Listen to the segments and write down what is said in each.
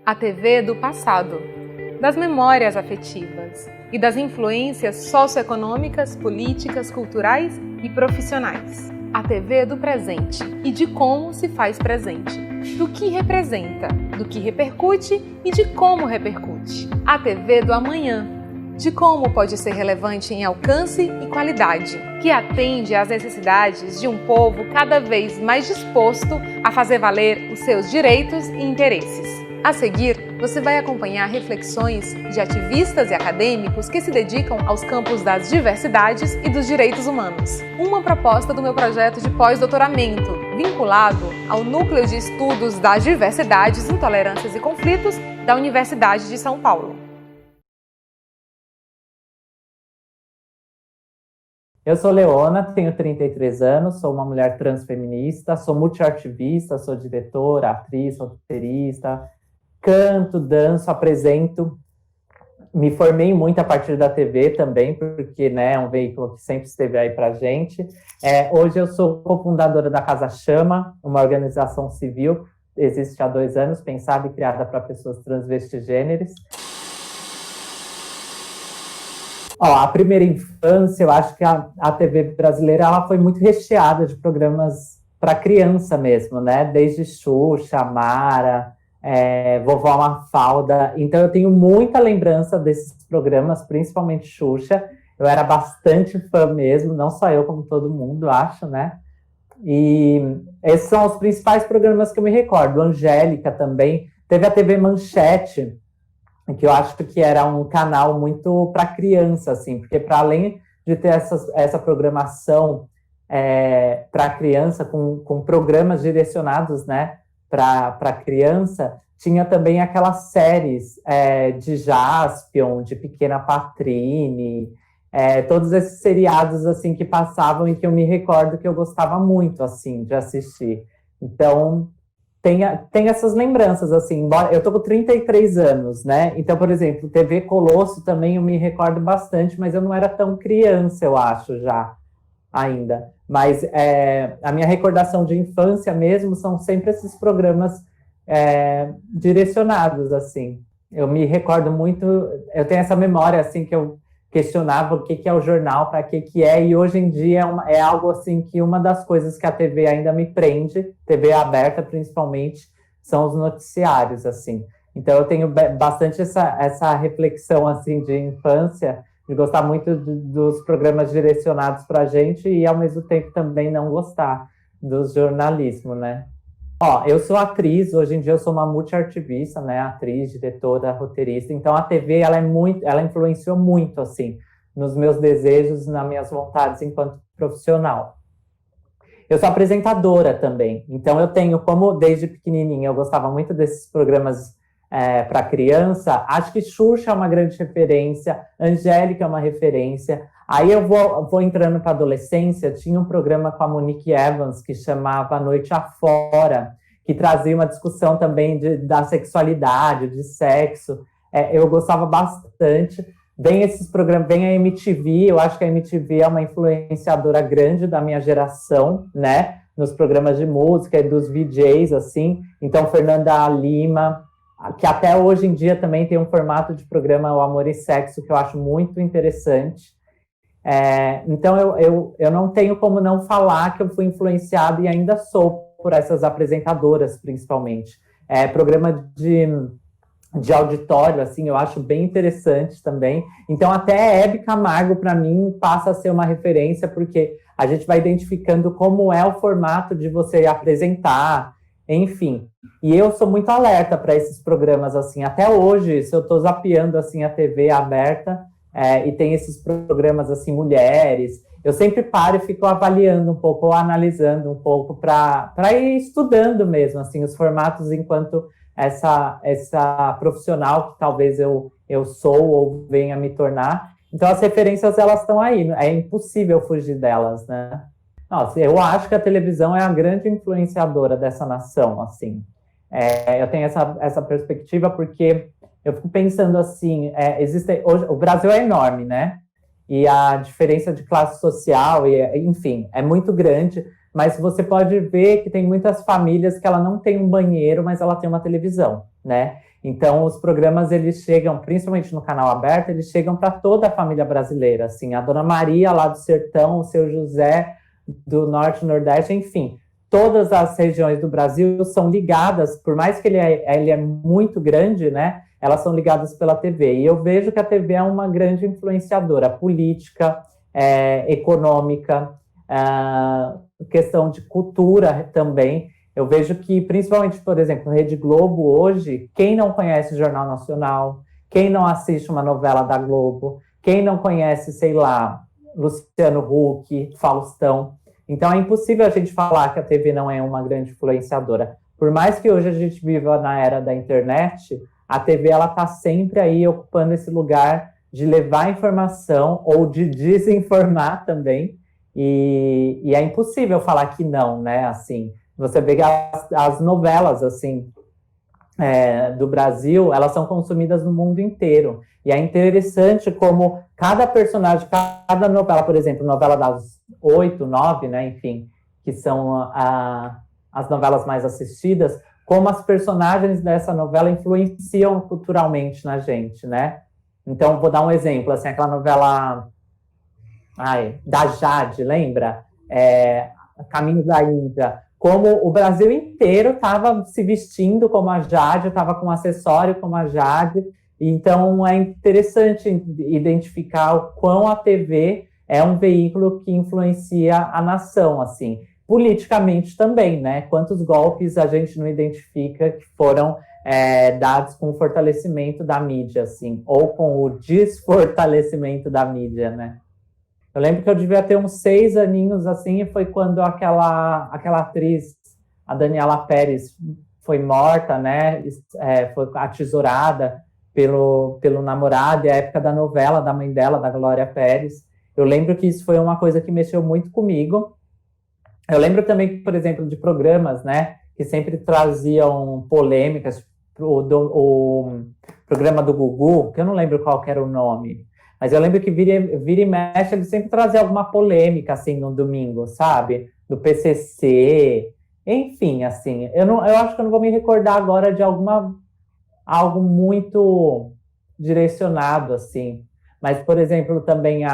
A TV do passado, das memórias afetivas e das influências socioeconômicas, políticas, culturais e profissionais. A TV do presente e de como se faz presente, do que representa, do que repercute e de como repercute. A TV do amanhã, de como pode ser relevante em alcance e qualidade, que atende às necessidades de um povo cada vez mais disposto a fazer valer os seus direitos e interesses. A seguir, você vai acompanhar reflexões de ativistas e acadêmicos que se dedicam aos campos das diversidades e dos direitos humanos. Uma proposta do meu projeto de pós-doutoramento, vinculado ao Núcleo de Estudos das Diversidades, Intolerâncias e Conflitos da Universidade de São Paulo. Eu sou Leona, tenho 33 anos, sou uma mulher transfeminista, sou multiartivista, sou diretora, atriz, roteirista, canto, danço, apresento. Me formei muito a partir da TV também, porque é um veículo que sempre esteve aí pra gente. Hoje eu sou cofundadora da Casa Chama, uma organização civil, existe há 2 anos, pensada e criada para pessoas transvestigêneres. A primeira infância, eu acho que a TV brasileira ela foi muito recheada de programas para criança mesmo, né? Desde Xuxa, Mara, Vovó Mafalda. Então eu tenho muita lembrança desses programas, principalmente Xuxa. Eu era bastante fã mesmo, não só eu, como todo mundo, acho, né? E esses são os principais programas que eu me recordo. Angélica também. Teve a TV Manchete, que eu acho que era um canal muito para criança, assim, porque para além de ter essa programação para criança, com programas direcionados, né, para criança, tinha também aquelas séries de Jaspion, de Pequena Patrine, todos esses seriados assim que passavam e que eu me recordo que eu gostava muito assim de assistir. Então tem essas lembranças, assim, embora eu tô com 33 anos, né? Então, por exemplo, TV Colosso também eu me recordo bastante, mas eu não era tão criança, eu acho, já, ainda. Mas a minha recordação de infância mesmo são sempre esses programas direcionados, assim. Eu me recordo muito, eu tenho essa memória, assim, que eu questionava o que é o jornal, para que é, e hoje em dia é algo assim que uma das coisas que a TV ainda me prende, TV aberta principalmente, são os noticiários, assim. Então eu tenho bastante essa reflexão, assim, de infância, de gostar muito dos programas direcionados para a gente e ao mesmo tempo também não gostar do jornalismo, né? Eu sou atriz, hoje em dia eu sou uma multiartivista, né, atriz, diretora, roteirista, então a TV, ela influenciou muito, assim, nos meus desejos, nas minhas vontades enquanto profissional. Eu sou apresentadora também, então eu tenho, como desde pequenininha eu gostava muito desses programas para criança, acho que Xuxa é uma grande referência, Angélica é uma referência. Aí eu vou entrando para a adolescência, tinha um programa com a Monique Evans que chamava Noite Afora, que trazia uma discussão também da sexualidade, de sexo. Eu gostava bastante. Vem esses programas, vem a MTV, eu acho que a MTV é uma influenciadora grande da minha geração, né? Nos programas de música e dos VJs, assim. Então, Fernanda Lima, que até hoje em dia também tem um formato de programa, O Amor e Sexo, que eu acho muito interessante. Então eu não tenho como não falar que eu fui influenciado e ainda sou por essas apresentadoras, principalmente. Programa de auditório, assim, eu acho bem interessante também. Então até Hebe Camargo, para mim, passa a ser uma referência, porque a gente vai identificando como é o formato de você apresentar, enfim. E eu sou muito alerta para esses programas, assim, até hoje, se eu estou zapeando, assim, a TV aberta, e tem esses programas, assim, mulheres, eu sempre paro e fico avaliando um pouco, ou analisando um pouco, para ir estudando mesmo, assim, os formatos enquanto essa profissional que talvez eu sou ou venha me tornar. Então, as referências, elas estão aí, é impossível fugir delas, né? Nossa, eu acho que a televisão é a grande influenciadora dessa nação, assim. Eu tenho essa perspectiva porque eu fico pensando assim, hoje, o Brasil é enorme, né? E a diferença de classe social, enfim, é muito grande, mas você pode ver que tem muitas famílias que ela não tem um banheiro, mas ela tem uma televisão, né? Então, os programas, eles chegam, principalmente no canal aberto, eles chegam para toda a família brasileira, assim, a Dona Maria lá do Sertão, o Seu José do Norte, Nordeste, enfim. Todas as regiões do Brasil são ligadas, por mais que ele é muito grande, né? Elas são ligadas pela TV. E eu vejo que a TV é uma grande influenciadora política, econômica, questão de cultura também. Eu vejo que, principalmente, por exemplo, Rede Globo hoje, quem não conhece o Jornal Nacional, quem não assiste uma novela da Globo, quem não conhece, sei lá, Luciano Huck, Faustão. Então é impossível a gente falar que a TV não é uma grande influenciadora. Por mais que hoje a gente viva na era da internet, a TV ela está sempre aí ocupando esse lugar de levar informação ou de desinformar também. E é impossível falar que não, né? Assim, você vê que as novelas assim do Brasil, elas são consumidas no mundo inteiro. E é interessante como cada personagem, cada novela, por exemplo, novela das 8, 9, né, enfim, que são as novelas mais assistidas, como as personagens dessa novela influenciam culturalmente na gente, né? Então, vou dar um exemplo, assim, aquela novela da Jade, lembra? Caminhos da Índia. Como o Brasil inteiro estava se vestindo como a Jade, estava com um acessório como a Jade. Então, é interessante identificar o quão a TV é um veículo que influencia a nação, assim. Politicamente também, né? Quantos golpes a gente não identifica que foram dados com o fortalecimento da mídia, assim, ou com o desfortalecimento da mídia, né? Eu lembro que eu devia ter uns 6 aninhos, assim, e foi quando aquela atriz, a Daniela Pérez, foi morta, né? Foi atesourada pelo namorado, e a época da novela da mãe dela, da Glória Pérez. Eu lembro que isso foi uma coisa que mexeu muito comigo. Eu lembro também, por exemplo, de programas, né? Que sempre traziam polêmicas. O programa do Gugu, que eu não lembro qual que era o nome, mas eu lembro que vira e mexe, ele sempre trazia alguma polêmica, assim, no domingo, sabe? Do PCC, enfim, assim. Eu acho que eu não vou me recordar agora de algo muito direcionado, assim. Mas, por exemplo, também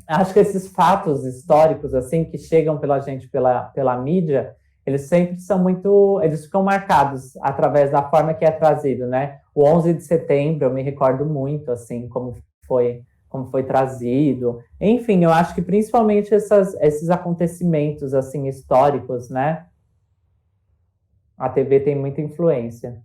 acho que esses fatos históricos, assim, que chegam pela gente, pela mídia, eles sempre são eles ficam marcados através da forma que é trazido, né? O 11 de setembro, eu me recordo muito, assim, como foi trazido. Enfim, eu acho que principalmente esses acontecimentos, assim, históricos, né? A TV tem muita influência.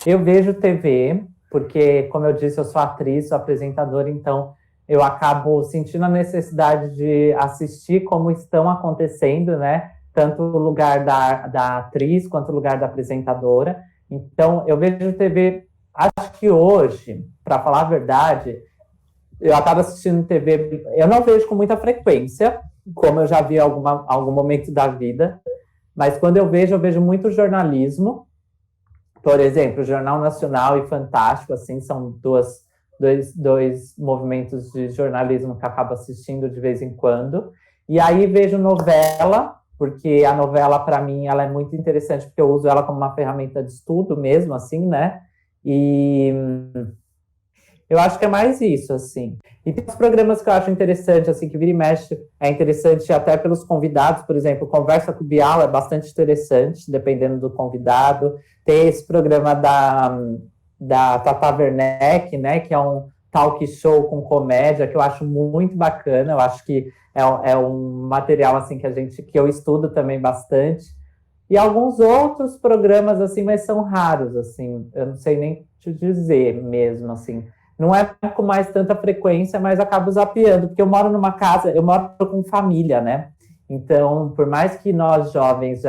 Eu vejo TV, porque, como eu disse, eu sou atriz, sou apresentadora, então eu acabo sentindo a necessidade de assistir como estão acontecendo, né? Tanto o lugar da atriz quanto o lugar da apresentadora. Então, eu vejo TV, acho que hoje, para falar a verdade, eu acabo assistindo TV, eu não vejo com muita frequência, como eu já vi em algum momento da vida, mas quando eu vejo muito jornalismo. Por exemplo, o Jornal Nacional e Fantástico, assim, são dois movimentos de jornalismo que eu acabo assistindo de vez em quando. E aí vejo novela, porque a novela, para mim, ela é muito interessante, porque eu uso ela como uma ferramenta de estudo mesmo, assim, né? E eu acho que é mais isso, assim. E tem os programas que eu acho interessante, assim, que vira e mexe, é interessante até pelos convidados, por exemplo, Conversa com o Bial é bastante interessante, dependendo do convidado. Tem esse programa da Tata Werneck, né, que é um talk show com comédia, que eu acho muito bacana, eu acho que é um material, assim, que eu estudo também bastante. E alguns outros programas, assim, mas são raros, assim, eu não sei nem te dizer mesmo, assim. Não é com mais tanta frequência, mas acabo zapeando, porque eu moro com família, né? Então, por mais que nós jovens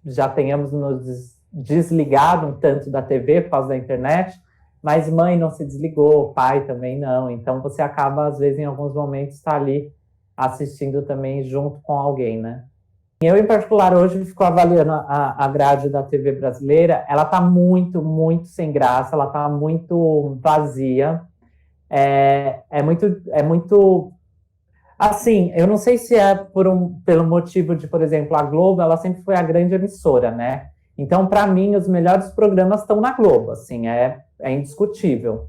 já tenhamos nos desligado um tanto da TV por causa da internet, mas mãe não se desligou, pai também não. Então, você acaba, às vezes, em alguns momentos, estar ali assistindo também junto com alguém, né? Eu, em particular, hoje fico avaliando a grade da TV brasileira, ela está muito, muito sem graça, ela está muito vazia. É muito assim, eu não sei se é pelo motivo de, por exemplo, a Globo, ela sempre foi a grande emissora, né? Então, para mim, os melhores programas estão na Globo, assim, é indiscutível.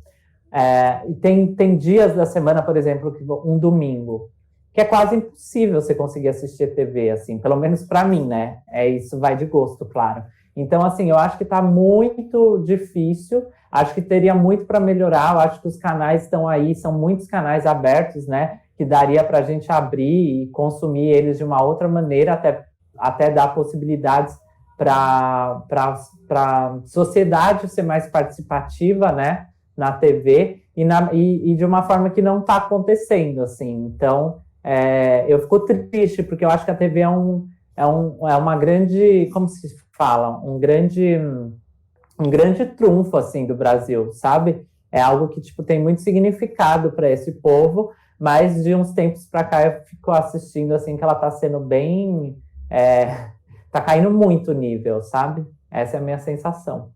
E tem dias da semana, por exemplo, um domingo, que é quase impossível você conseguir assistir TV, assim, pelo menos para mim, né? Isso vai de gosto, claro. Então, assim, eu acho que está muito difícil, acho que teria muito para melhorar, eu acho que os canais estão aí, são muitos canais abertos, né? Que daria para a gente abrir e consumir eles de uma outra maneira, até dar possibilidades para a sociedade ser mais participativa, né, na TV, e de uma forma que não está acontecendo, assim. Então, eu fico triste, porque eu acho que a TV é uma grande, como se fala, um grande trunfo, assim, do Brasil, sabe? É algo que, tipo, tem muito significado para esse povo, mas de uns tempos para cá eu fico assistindo, assim, que ela está sendo bem... tá caindo muito o nível, sabe? Essa é a minha sensação.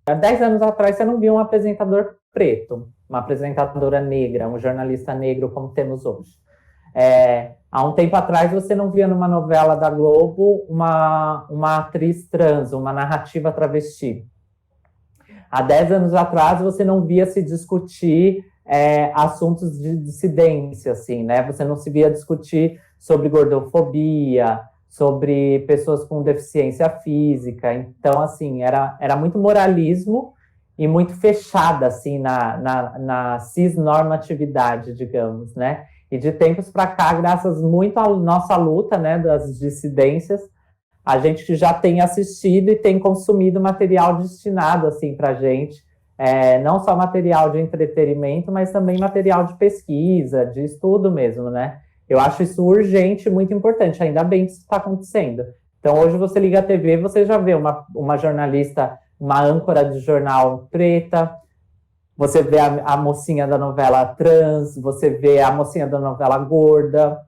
Há 10 anos atrás você não via um apresentador preto, uma apresentadora negra, um jornalista negro como temos hoje. Há um tempo atrás você não via numa novela da Globo uma atriz trans, uma narrativa travesti. Há 10 anos atrás você não via se discutir assuntos de dissidência, assim, né? Você não se via discutir sobre gordofobia, sobre pessoas com deficiência física. Então, assim, era muito moralismo e muito fechada, assim, na cisnormatividade, digamos, né? E de tempos para cá, graças muito à nossa luta, né, das dissidências, a gente já tem assistido e tem consumido material destinado, assim, para a gente, não só material de entretenimento, mas também material de pesquisa, de estudo mesmo, né? Eu acho isso urgente e muito importante, ainda bem que isso está acontecendo. Então, hoje você liga a TV, você já vê uma jornalista, uma âncora de jornal preta, você vê a mocinha da novela trans, você vê a mocinha da novela gorda,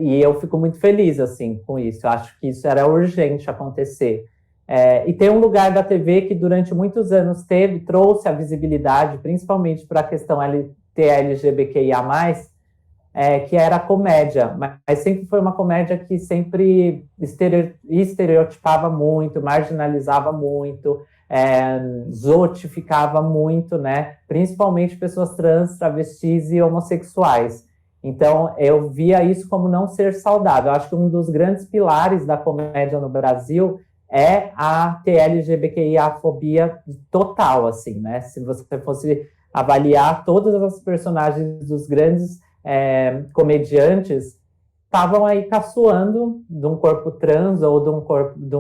e eu fico muito feliz, assim, com isso. Eu acho que isso era urgente acontecer. E tem um lugar da TV que durante muitos anos trouxe a visibilidade, principalmente para a questão LGBTQIA+, que era a comédia, mas sempre foi uma comédia que sempre estereotipava muito, marginalizava muito, zotificava muito, né? Principalmente pessoas trans, travestis e homossexuais. Então, eu via isso como não ser saudável. Eu acho que um dos grandes pilares da comédia no Brasil é a LGBTQIA-fobia total, assim, né? Se você fosse avaliar todas as personagens dos grandes comediantes, estavam aí caçoando de um corpo trans ou de um corpo de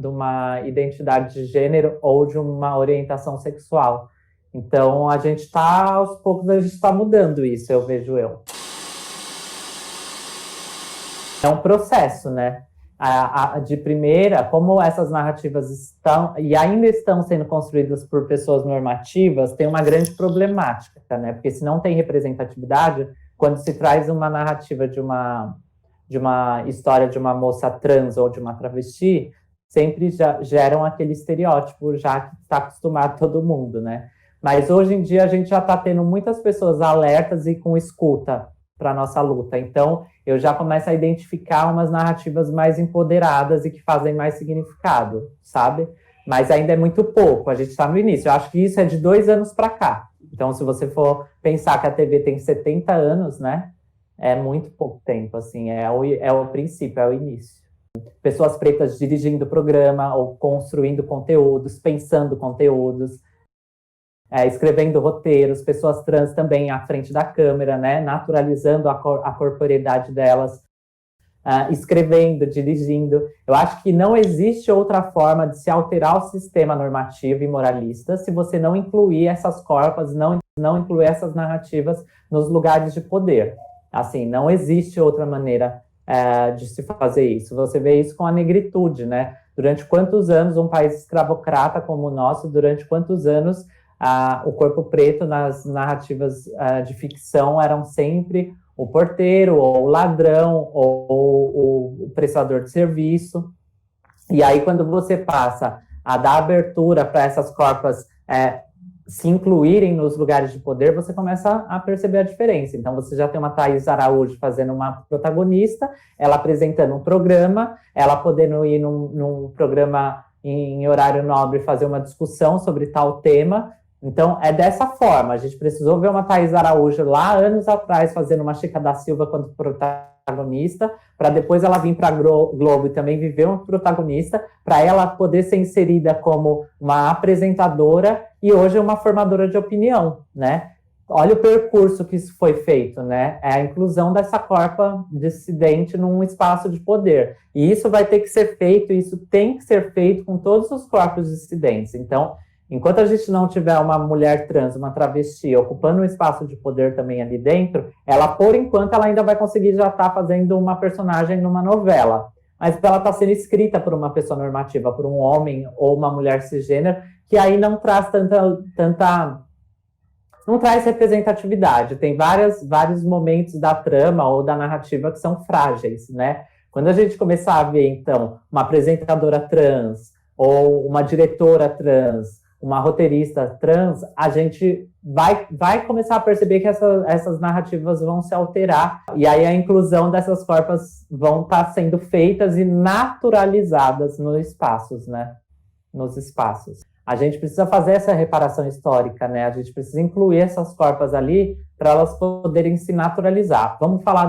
uma identidade de gênero ou de uma orientação sexual. Então, aos poucos, a gente está mudando isso, eu vejo. É um processo, né? De primeira, como essas narrativas estão e ainda estão sendo construídas por pessoas normativas, tem uma grande problemática, né? Porque se não tem representatividade, quando se traz uma narrativa de uma história de uma moça trans ou de uma travesti, sempre já geram aquele estereótipo já que está acostumado todo mundo, né? Mas hoje em dia a gente já está tendo muitas pessoas alertas e com escuta para a nossa luta. Então, eu já começo a identificar umas narrativas mais empoderadas e que fazem mais significado, sabe? Mas ainda é muito pouco, a gente está no início. Eu acho que isso é de 2 anos para cá. Então, se você for pensar que a TV tem 70 anos, né? É muito pouco tempo, assim, é o princípio, é o início. Pessoas pretas dirigindo o programa ou construindo conteúdos, pensando conteúdos, escrevendo roteiros, pessoas trans também à frente da câmera, né? Naturalizando a corporeidade delas, escrevendo, dirigindo. Eu acho que não existe outra forma de se alterar o sistema normativo e moralista se você não incluir essas corpas, não incluir essas narrativas nos lugares de poder. Assim, não existe outra maneira de se fazer isso. Você vê isso com a negritude, né? Durante quantos anos um país escravocrata como o nosso, durante quantos anos o corpo preto nas narrativas de ficção eram sempre o porteiro, ou o ladrão, ou o prestador de serviço. E aí, quando você passa a dar abertura para essas corpas se incluírem nos lugares de poder, você começa a perceber a diferença. Então, você já tem uma Thaís Araújo fazendo uma protagonista, ela apresentando um programa, ela podendo ir num programa em horário nobre fazer uma discussão sobre tal tema. Então, é dessa forma. A gente precisou ver uma Thaís Araújo lá anos atrás fazendo uma Chica da Silva quanto protagonista, para depois ela vir para a Globo e também viver um protagonista, para ela poder ser inserida como uma apresentadora e hoje uma formadora de opinião, né? Olha o percurso que isso foi feito, né? É a inclusão dessa corpa dissidente num espaço de poder. E isso vai ter que ser feito, isso tem que ser feito com todos os corpos dissidentes. Então, enquanto a gente não tiver uma mulher trans, uma travesti, ocupando um espaço de poder também ali dentro, ela, por enquanto, ela ainda vai conseguir já estar fazendo uma personagem numa novela. Mas ela está sendo escrita por uma pessoa normativa, por um homem ou uma mulher cisgênero, que aí não traz não traz representatividade. Tem vários momentos da trama ou da narrativa que são frágeis, né? Quando a gente começar a ver, então, uma apresentadora trans ou uma diretora trans, uma roteirista trans, a gente vai começar a perceber que essas narrativas vão se alterar. E aí a inclusão dessas corpas vão estar sendo feitas e naturalizadas nos espaços, né? Nos espaços. A gente precisa fazer essa reparação histórica, né? A gente precisa incluir essas corpas ali para elas poderem se naturalizar. Vamos falar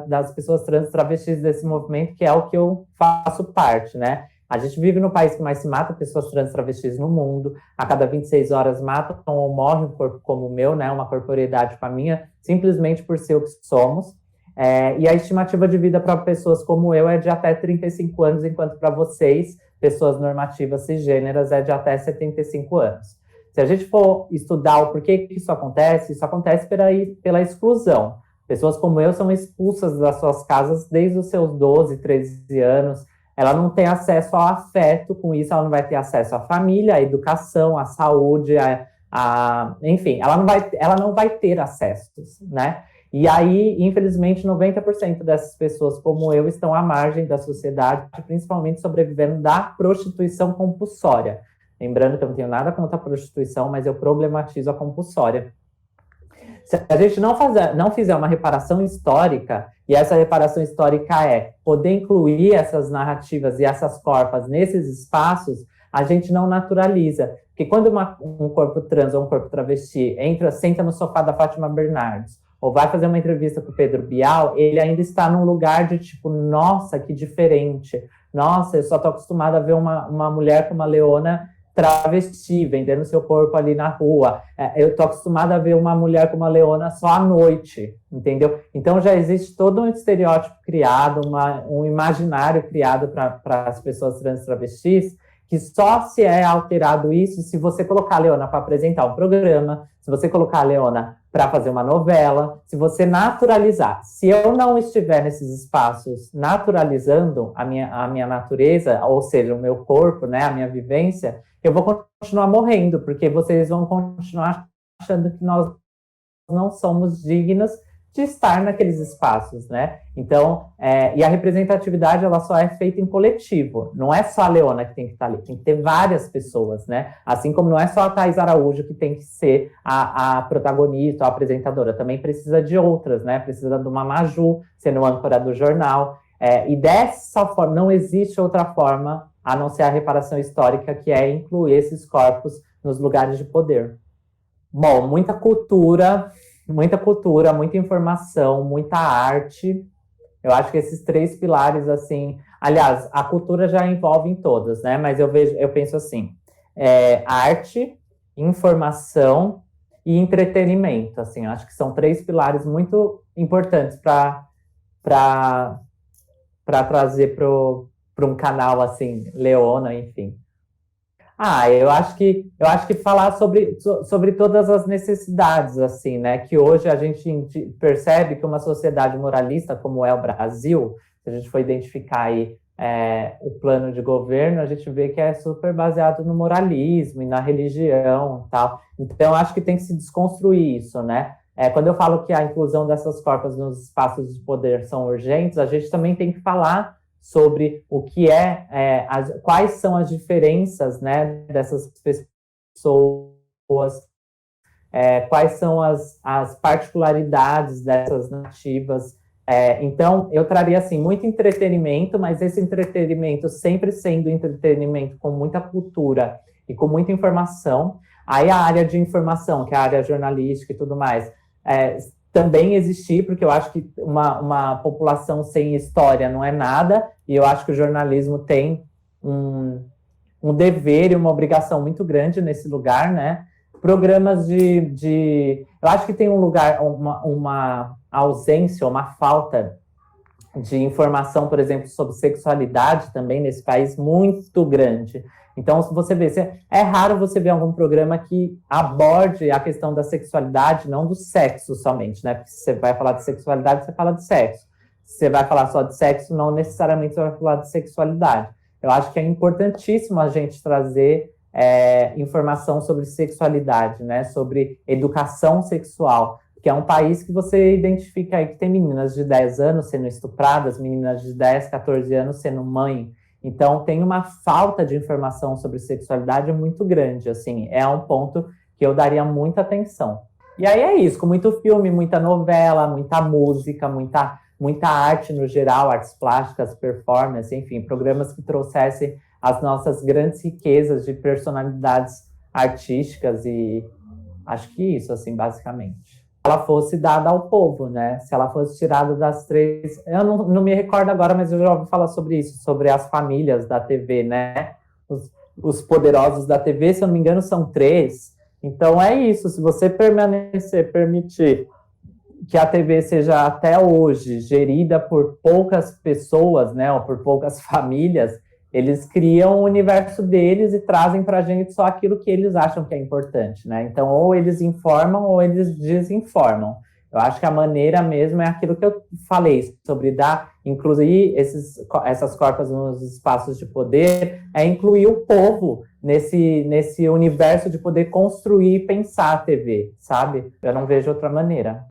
das pessoas trans travestis desse movimento, que é o que eu faço parte, né? A gente vive no país que mais se mata pessoas trans travestis no mundo. A cada 26 horas matam ou morre um corpo como o meu, né? Uma corporeidade como a minha, simplesmente por ser o que somos. E a estimativa de vida para pessoas como eu é de até 35 anos, enquanto para vocês, pessoas normativas cisgêneras, é de até 75 anos. Se a gente for estudar o porquê que isso acontece pela exclusão. Pessoas como eu são expulsas das suas casas desde os seus 12, 13 anos. Ela não tem acesso ao afeto, com isso ela não vai ter acesso à família, à educação, à saúde, enfim, ela não vai ter acessos, né? E aí, infelizmente, 90% dessas pessoas como eu estão à margem da sociedade, principalmente sobrevivendo da prostituição compulsória. Lembrando que eu não tenho nada contra a prostituição, mas eu problematizo a compulsória. Se a gente não fizer uma reparação histórica, e essa reparação histórica é poder incluir essas narrativas e essas corpas nesses espaços, a gente não naturaliza. Porque quando um corpo trans ou um corpo travesti senta no sofá da Fátima Bernardes, ou vai fazer uma entrevista com o Pedro Bial, ele ainda está num lugar de tipo, nossa, que diferente. Nossa, eu só tô acostumada a ver uma mulher com uma leona travesti, vendendo seu corpo ali na rua. Eu tô acostumada a ver uma mulher com uma leona só à noite, entendeu? Então já existe todo um estereótipo criado, um imaginário criado para as pessoas trans travestis, que só se é alterado isso se você colocar a Leona para apresentar um programa, se você colocar a Leona para fazer uma novela, se você naturalizar. Se eu não estiver nesses espaços naturalizando a minha natureza, ou seja, o meu corpo, né, a minha vivência, eu vou continuar morrendo, porque vocês vão continuar achando que nós não somos dignas de estar naqueles espaços, né? Então, e a representatividade, ela só é feita em coletivo. Não é só a Leona que tem que estar ali, tem que ter várias pessoas, né? Assim como não é só a Thaís Araújo que tem que ser a protagonista, a apresentadora. Também precisa de outras, né? Precisa de uma Maju sendo âncora do jornal. E dessa forma, não existe outra forma a não ser a reparação histórica, que é incluir esses corpos nos lugares de poder. Bom, muita cultura, muita informação, muita arte. Eu acho que esses 3 pilares, assim... Aliás, a cultura já envolve em todas, né? Mas eu penso assim, arte, informação e entretenimento, assim. Eu acho que são 3 pilares muito importantes para trazer para um canal, assim, Leona, enfim. Eu acho que falar sobre todas as necessidades, assim, né? Que hoje a gente percebe que uma sociedade moralista, como é o Brasil, se a gente for identificar aí o plano de governo, a gente vê que é super baseado no moralismo e na religião e tal. Então, acho que tem que se desconstruir isso, né? Quando eu falo que a inclusão dessas corpas nos espaços de poder são urgentes, a gente também tem que falar sobre o que quais são as diferenças, né, dessas pessoas quais são as particularidades dessas narrativas. Então, eu traria, assim, muito entretenimento, mas esse entretenimento sempre sendo entretenimento com muita cultura e com muita informação. Aí a área de informação, que é a área jornalística e tudo mais, também existir, porque eu acho que uma população sem história não é nada, e eu acho que o jornalismo tem um dever e uma obrigação muito grande nesse lugar, né? Programas eu acho que tem um lugar, uma ausência, uma falta de informação, por exemplo, sobre sexualidade também nesse país muito grande. Então, se você vê, é raro você ver algum programa que aborde a questão da sexualidade, não do sexo somente, né? Porque se você vai falar de sexualidade, você fala de sexo. Se você vai falar só de sexo, não necessariamente você vai falar de sexualidade. Eu acho que é importantíssimo a gente trazer informação sobre sexualidade, né? Sobre educação sexual, que é um país que você identifica aí que tem meninas de 10 anos sendo estupradas, meninas de 10, 14 anos sendo mãe. Então, tem uma falta de informação sobre sexualidade muito grande, assim, é um ponto que eu daria muita atenção. E aí é isso, com muito filme, muita novela, muita música, muita arte no geral, artes plásticas, performance, enfim, programas que trouxessem as nossas grandes riquezas de personalidades artísticas e acho que isso, assim, basicamente. Ela fosse dada ao povo, né? Se ela fosse tirada das três... Eu não me recordo agora, mas eu já ouvi falar sobre isso, sobre as famílias da TV, né? Os poderosos da TV, se eu não me engano, são 3. Então é isso, se você permitir que a TV seja até hoje gerida por poucas pessoas, né? Ou por poucas famílias, eles criam o universo deles e trazem para a gente só aquilo que eles acham que é importante, né? Então, ou eles informam ou eles desinformam. Eu acho que a maneira mesmo é aquilo que eu falei, sobre incluir essas corpas nos espaços de poder, é incluir o povo nesse universo de poder construir e pensar a TV, sabe? Eu não vejo outra maneira.